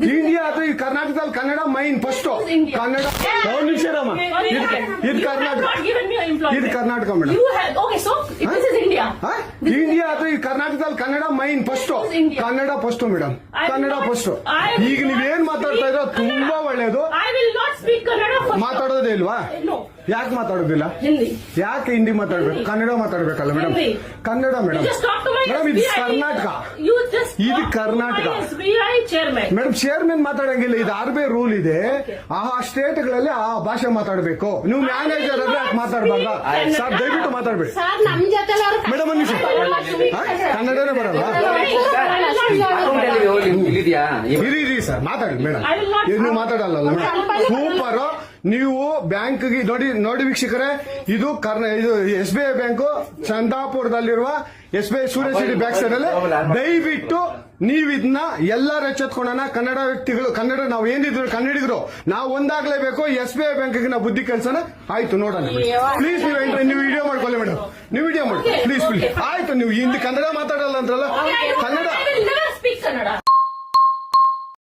India ಅಥವಾ ಈ ಕರ್ನಾಟಕದಲ್ಲಿ ಕನ್ನಡ ಮೈನ್ ಫಸ್ಟ್ ಕನ್ನಡ ಒಂದು ನಿಮಿಷ ರಾಮ ಇದು ಕರ್ನಾಟಕ ಇದು ಕರ್ನಾಟಕ ಮೇಡಮ್ ಇಂಡಿಯಾ ಅಥವಾ ಈ ಕರ್ನಾಟಕದಲ್ಲಿ Kannada main first Kannada first madam Kannada first ಈಗ ನೀವೇನ್ ಮಾತಾಡ್ತಾ ಇರೋ ತುಂಬಾ ಒಳ್ಳೇದು ಮಾತಾಡೋದೇ ಇಲ್ವಾ ಯಾಕೆ ಮಾತಾಡೋದಿಲ್ಲ ಯಾಕೆ ಹಿಂದಿ ಮಾತಾಡ್ಬೇಕು ಕನ್ನಡ ಮಾತಾಡ್ಬೇಕಲ್ಲ ಮೇಡಮ್ ಕನ್ನಡ ಮೇಡಮ್ ಮೇಡಮ್ ಇದು ಕರ್ನಾಟಕ ಇದು ಕರ್ನಾಟಕ ಮೇಡಮ್ ಚೇರ್ಮನ್ ಮಾತಾಡಂಗಿಲ್ಲ ಇದು RBI ರೂಲ್ ಇದೆ ಆ ಸ್ಟೇಟ್ಗಳಲ್ಲಿ ಆ ಭಾಷೆ ಮಾತಾಡಬೇಕು ನೀವು ಮ್ಯಾನೇಜರ್ ಆದ್ರೆ ಯಾಕೆ ಮಾತಾಡ್ಬಾರ್ದ ಸರ್ ದಯವಿಟ್ಟು ಮಾತಾಡ್ಬೇಡಿ ಮೇಡಮ್ ಒಂದು ನಿಮಿಷ ಕನ್ನಡನೇ ಬರಲ್ಲ ಇರಿ ಸರ್ ಮಾತಾಡಿ ಮೇಡಮ್ ನೀವು ಮಾತಾಡಲ್ಲ ಮೇಡಮ್ ಸೂಪರ್ ನೀವು ಬ್ಯಾಂಕ್ಗೆ ನೋಡಿ ವೀಕ್ಷಕರೇ ಇದು SBI ಬ್ಯಾಂಕು ಚಂದಾಪುರದಲ್ಲಿರುವ SBI ಸೂರ್ಯ ಸಿಟಿ ಬ್ಯಾಕ್ ಸೈಡ್ ಅಲ್ಲಿ ದಯವಿಟ್ಟು ನೀವು ಇದನ್ನ ಎಲ್ಲರೂ ಎಚ್ಚೆತ್ಕೊಳ್ಳೋಣ ಕನ್ನಡ ವ್ಯಕ್ತಿಗಳು ಕನ್ನಡ ನಾವು ಏನಿದ್ರು ಕನ್ನಡಿಗರು ನಾವು ಒಂದಾಗ್ಲೇಬೇಕು SBI ಬ್ಯಾಂಕ್ಗೆ ನಾವು ಬುದ್ಧಿ ಕಲ್ಸೋಣ ಆಯ್ತು ನೋಡೋಣ ಪ್ಲೀಸ್ ನೀವು ವಿಡಿಯೋ ಮಾಡ್ಕೊಳ್ಳಿ ಮೇಡಮ್ ನೀವು ವಿಡಿಯೋ ಮಾಡಿ ಪ್ಲೀಸ್ ಆಯ್ತು ನೀವು ಹಿಂದಿ ಕನ್ನಡ ಮಾತಾಡಲ್ಲ ಅಂದ್ರಲ್ಲ ಕನ್ನಡ